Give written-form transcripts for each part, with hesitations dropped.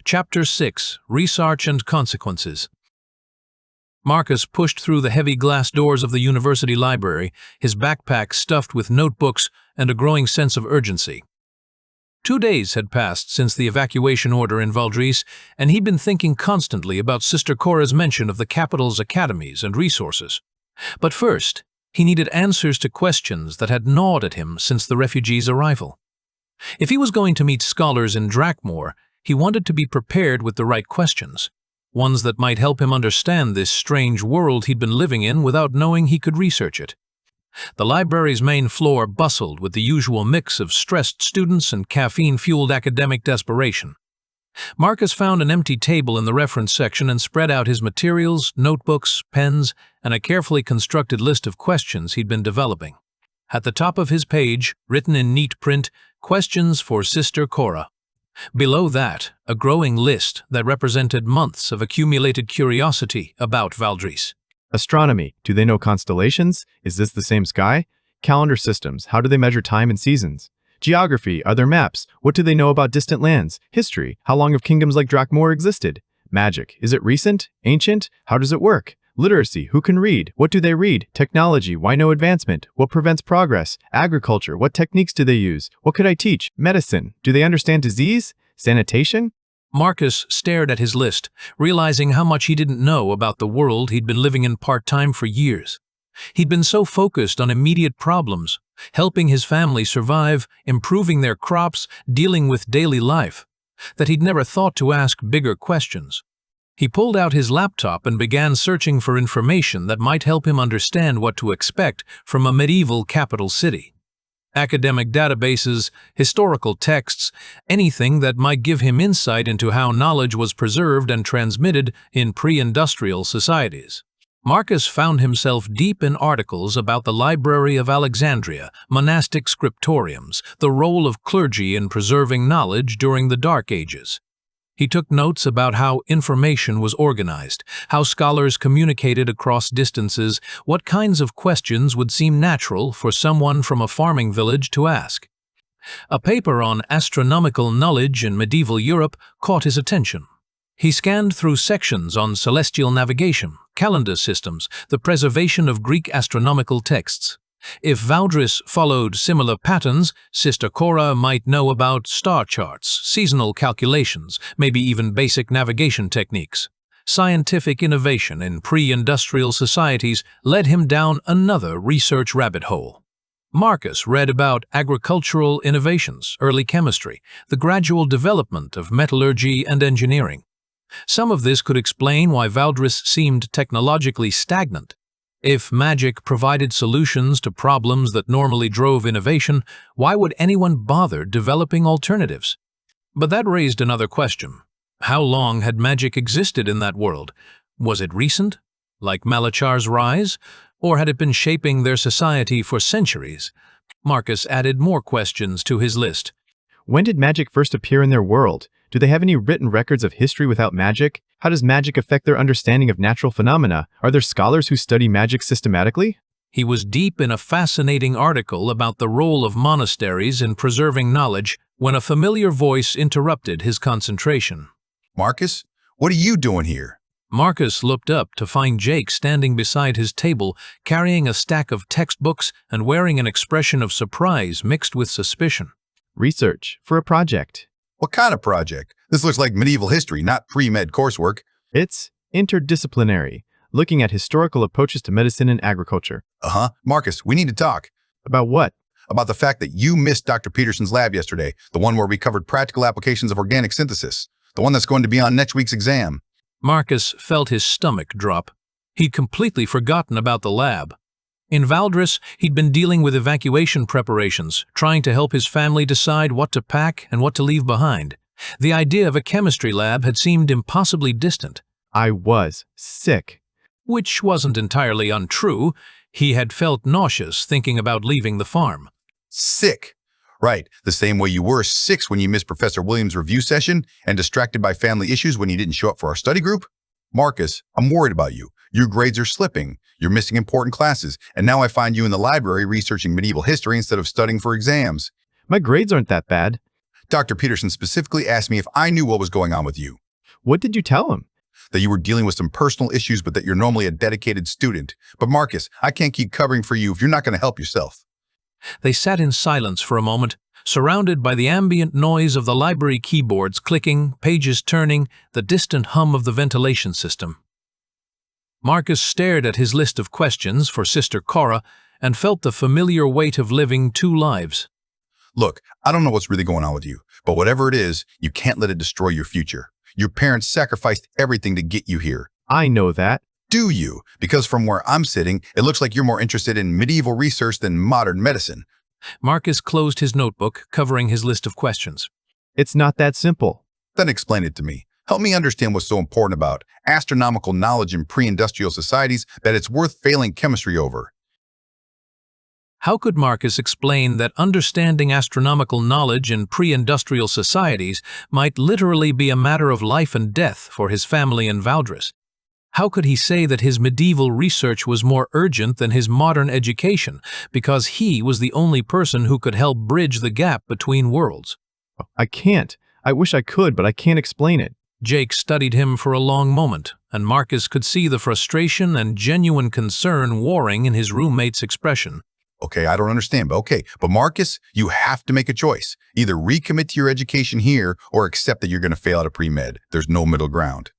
Chapter 6: Research and Consequences. Marcus pushed through the heavy glass doors of the university library, his backpack stuffed with notebooks and a growing sense of urgency. 2 days had passed since the evacuation order in Valdris, and he'd been thinking constantly about Sister Cora's mention of the capital's academies and resources. But first, he needed answers to questions that had gnawed at him since the refugees' arrival. If he was going to meet scholars in Drakmore, he wanted to be prepared with the right questions, ones that might help him understand this strange world he'd been living in without knowing he could research it. The library's main floor bustled with the usual mix of stressed students and caffeine-fueled academic desperation. Marcus found an empty table in the reference section and spread out his materials, notebooks, pens, and a carefully constructed list of questions he'd been developing. At the top of his page, written in neat print, "Questions for Sister Cora." Below that, a growing list that represented months of accumulated curiosity about Valdris. Astronomy. Do they know constellations? Is this the same sky? Calendar systems. How do they measure time and seasons? Geography. Are there maps? What do they know about distant lands? History. How long have kingdoms like Drakmore existed? Magic. Is it recent? Ancient? How does it work? Literacy. Who can read? What do they read? Technology. Why no advancement? What prevents progress? Agriculture. What techniques do they use? What could I teach? Medicine. Do they understand disease? Sanitation? Marcus stared at his list, realizing how much he didn't know about the world he'd been living in part-time for years. He'd been so focused on immediate problems, helping his family survive, improving their crops, dealing with daily life, that he'd never thought to ask bigger questions. He pulled out his laptop and began searching for information that might help him understand what to expect from a medieval capital city. Academic databases, historical texts, anything that might give him insight into how knowledge was preserved and transmitted in pre-industrial societies. Marcus found himself deep in articles about the Library of Alexandria, monastic scriptoriums, the role of clergy in preserving knowledge during the Dark Ages. He took notes about how information was organized, how scholars communicated across distances, what kinds of questions would seem natural for someone from a farming village to ask. A paper on astronomical knowledge in medieval Europe caught his attention. He scanned through sections on celestial navigation, calendar systems, the preservation of Greek astronomical texts. If Valdris followed similar patterns, Sister Cora might know about star charts, seasonal calculations, maybe even basic navigation techniques. Scientific innovation in pre-industrial societies led him down another research rabbit hole. Marcus read about agricultural innovations, early chemistry, the gradual development of metallurgy and engineering. Some of this could explain why Valdris seemed technologically stagnant. If magic provided solutions to problems that normally drove innovation, why would anyone bother developing alternatives? But that raised another question. How long had magic existed in that world? Was it recent, like Malachar's rise, or had it been shaping their society for centuries? Marcus added more questions to his list. When did magic first appear in their world? Do they have any written records of history without magic? How does magic affect their understanding of natural phenomena? Are there scholars who study magic systematically? He was deep in a fascinating article about the role of monasteries in preserving knowledge when a familiar voice interrupted his concentration. Marcus, what are you doing here? Marcus looked up to find Jake standing beside his table, carrying a stack of textbooks and wearing an expression of surprise mixed with suspicion. Research for a project. What kind of project? This looks like medieval history, not pre-med coursework. It's interdisciplinary, looking at historical approaches to medicine and agriculture. Marcus, we need to talk. About what? About the fact that you missed Dr. Peterson's lab yesterday, the one where we covered practical applications of organic synthesis, the one that's going to be on next week's exam. Marcus felt his stomach drop. He'd completely forgotten about the lab. In Valdris, he'd been dealing with evacuation preparations, trying to help his family decide what to pack and what to leave behind. The idea of a chemistry lab had seemed impossibly distant. I was sick. Which wasn't entirely untrue. He had felt nauseous thinking about leaving the farm. Sick. Right, the same way you were 6 when you missed Professor Williams' review session and distracted by family issues when you didn't show up for our study group. Marcus, I'm worried about you. Your grades are slipping. You're missing important classes. And now I find you in the library researching medieval history instead of studying for exams. My grades aren't that bad. Dr. Peterson specifically asked me if I knew what was going on with you, What did you tell him? that you were dealing with some personal issues, but that you're normally a dedicated student. But Marcus, I can't keep covering for you if you're not going to help yourself. They sat in silence for a moment, surrounded by the ambient noise of the library keyboards clicking, pages turning, the distant hum of the ventilation system. Marcus stared at his list of questions for Sister Cora and felt the familiar weight of living two lives. Look, I don't know what's really going on with you, but whatever it is, you can't let it destroy your future. Your parents sacrificed everything to get you here. I know that. Do you? Because from where I'm sitting, it looks like you're more interested in medieval research than modern medicine. Marcus closed his notebook, covering his list of questions. It's not that simple. Then explain it to me. Help me understand what's so important about astronomical knowledge in pre-industrial societies that it's worth failing chemistry over. How could Marcus explain that understanding astronomical knowledge in pre-industrial societies might literally be a matter of life and death for his family in Valdres? How could he say that his medieval research was more urgent than his modern education because he was the only person who could help bridge the gap between worlds? I can't. I wish I could, but I can't explain it. Jake studied him for a long moment, and Marcus could see the frustration and genuine concern warring in his roommate's expression. Okay, I don't understand, but okay. But Marcus, you have to make a choice. Either recommit to your education here or accept that you're going to fail out of pre-med. There's no middle ground.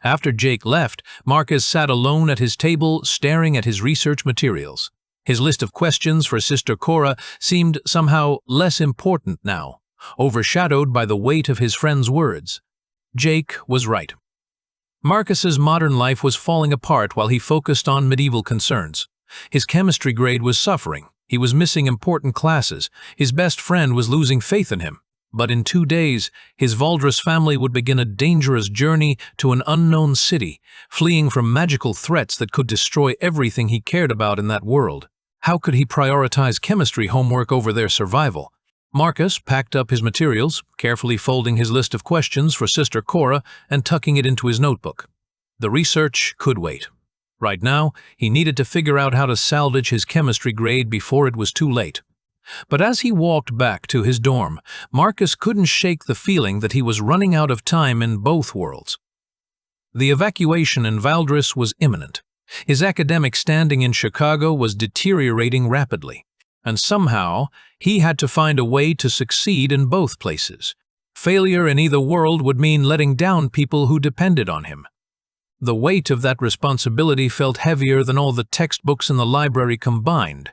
After Jake left, Marcus sat alone at his table, staring at his research materials. His list of questions for Sister Cora seemed somehow less important now, overshadowed by the weight of his friend's words. Jake was right. Marcus's modern life was falling apart while he focused on medieval concerns. His chemistry grade was suffering. He was missing important classes. His best friend was losing faith in him. But in 2 days, his Valdres family would begin a dangerous journey to an unknown city, fleeing from magical threats that could destroy everything he cared about in that world. How could he prioritize chemistry homework over their survival? Marcus packed up his materials, carefully folding his list of questions for Sister Cora and tucking it into his notebook. The research could wait. Right now, he needed to figure out how to salvage his chemistry grade before it was too late. But as he walked back to his dorm, Marcus couldn't shake the feeling that he was running out of time in both worlds. The evacuation in Valdres was imminent. His academic standing in Chicago was deteriorating rapidly, and somehow he had to find a way to succeed in both places. Failure in either world would mean letting down people who depended on him. The weight of that responsibility felt heavier than all the textbooks in the library combined.